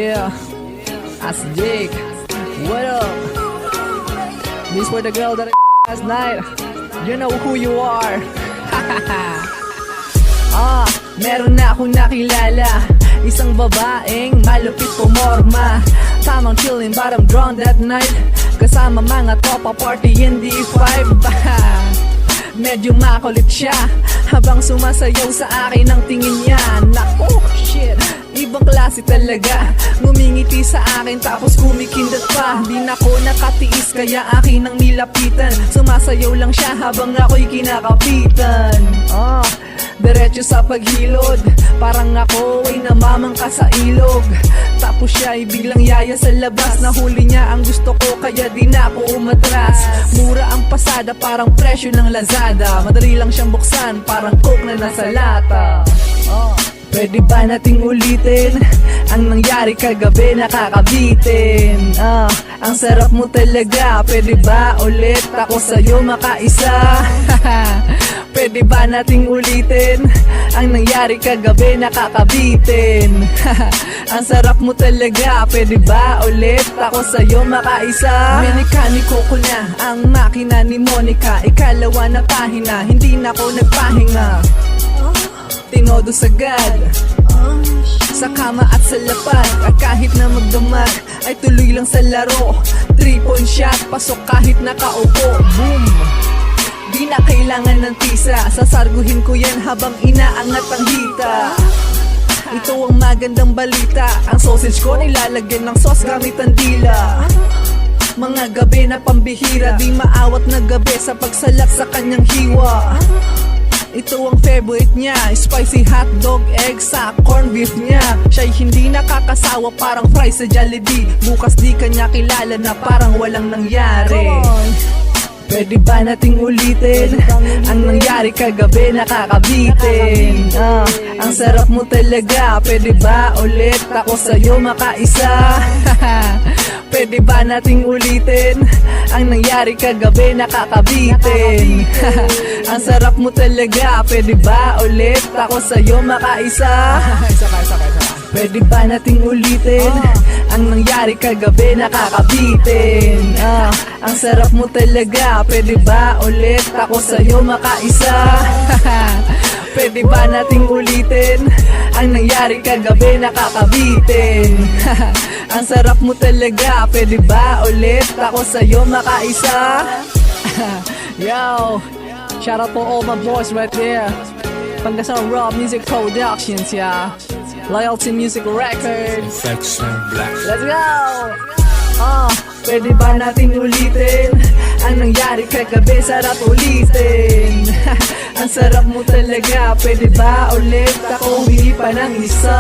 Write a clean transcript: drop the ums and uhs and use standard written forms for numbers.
Yeah, that's Jake. What up? This for the girl that I last night. You know who you are. Meron na akong nakilala, isang babaeng malupit pumorma. Tamang chillin' but I'm drunk that night, kasama mga tropa party in D5. Medyo makulit siya, habang sumasayaw sa akin ang tingin niya. Naku, shit, ibang klase talaga. Ngumingiti sa akin tapos kumikindat pa. Di na ko nakatiis kaya akin ang nilapitan. Sumasayaw lang siya habang ako'y kinakapitan. Diretso sa paghilod, parang ako ay namamangka sa ilog. Tapos siya ay biglang yaya sa labas. Nahuli niya ang gusto ko kaya di na ako umatras. Mura ang pasada, parang presyo ng Lazada. Madali lang siyang buksan, parang coke na nasa lata. Pwede ba nating ulitin ang nangyari kagabi, nakakabitin? Ang sarap mo talaga, pwede ba ulit ako sa'yo makaisa? Pwede ba nating ulitin ang nangyari kagabi, nakakabitin? Ang sarap mo talaga, pwede ba ulit ako sa'yo makaisa? Mekaniko ko na ang makina ni Monica, ikalawa na pahina, hindi na ako nagpahinga. Tinodo sagad sa kama at sa lapad, at kahit na magdamag ay tuloy lang sa laro. 3-point shot, pasok kahit nakaupo. Boom! Di na kailangan ng tisa, sasarguhin ko yan habang inaangat ang hita. Ito ang magandang balita, ang sausage ko nilalagyan ng sauce gamit ang dila. Mga gabi na pambihira, di maawat na gabi sa pagsalat sa kanyang hiwa. Ito ang favorite niya, spicy hotdog, egg sa corn beef niya. Siya'y hindi nakakasawa, parang fries sa Jollibee. Bukas di kanya kilala na parang walang nangyari. Pwede ba nating ulitin ang nangyari kagabi, nakakabitin? Ang sarap mo talaga, pwede ba ulit ako sa'yo makaisa? Pwede ba nating ulitin ang nangyari kagabi, nakakabitin? Ang sarap mo talaga, pwede ba ulit ako sa'yo makaisa? Pwede ba nating ulitin ang nangyari kagabi, nakakabitin? Ang sarap mo talaga, pwede ba ulit ako sa'yo makaisa? Pwede ba nating ulitin ang nangyari kagabi, nakakabitin? Ang sarap mo talaga, pwede ba ulit ako sa'yo makaisa? Yo, shout out to all my boys right there. Pangasinan Raw Music Productions, yeah. Loyalty Music Records. Let's go! Pwede ba natin ulitin ang nangyari kagabi, sarap ulitin. Ang sarap mo talaga, pwede ba ulit ako hindi pa ng isa?